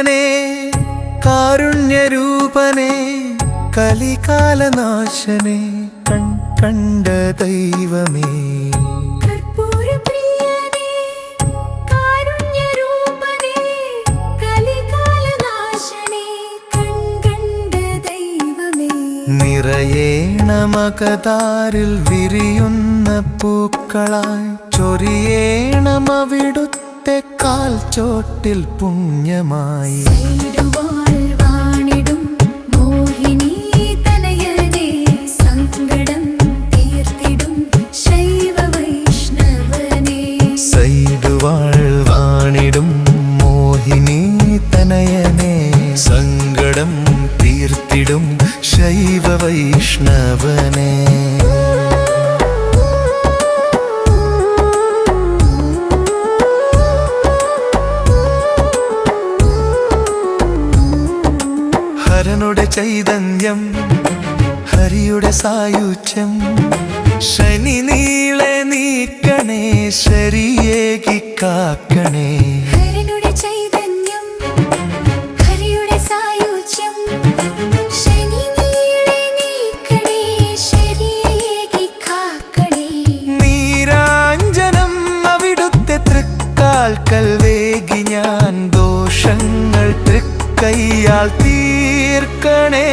പ്രിയനേ കാരുണ്യരൂപനേ കലികാലനാശനേ കണ്ട ദൈവമേ നിറയേണമകതാരിൽ വിരിയുന്ന പൂക്കളായി ചൊരിയേണമവിടുത്തെ കാൽ ചോട്ടിൽ പുണ്യമായി വാണിടും മോഹിനി തനയനേ സങ്കടം തീർത്തിടും ശൈവ വൈഷ്ണവനേ ഹരനുടെ ചൈതന്യം ഹരിയുടെ സായുജ്യം ശനി നീളെ നീക്കണേ ശരിയേകി കാക്കണേ ഹരനുടെ ചൈതന്യം ഹരിയുടെ സായുജ്യം ശനി നീളെ നീക്കണേ ശരിയേകി കാക്കണേ നീരാഞ്ജനം അവിടുത്തെ തൃക്കാൽക്കൽ വേഗി ഞാൻ ദോഷങ്ങൾ തൃക്കൈയാൽ തീർക്കണേ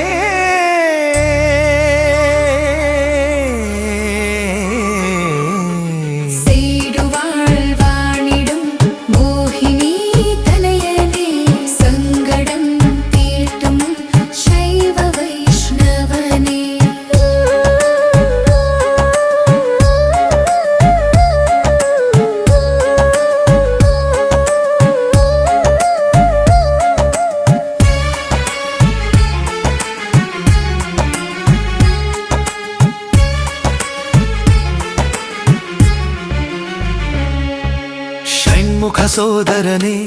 മുഖസോദരനേ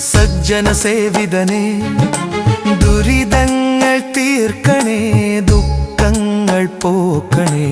സജ്ജന സേവിതനേ ദുരിതങ്ങൾ തീർക്കണേ ദുഃഖങ്ങൾ പോക്കണേ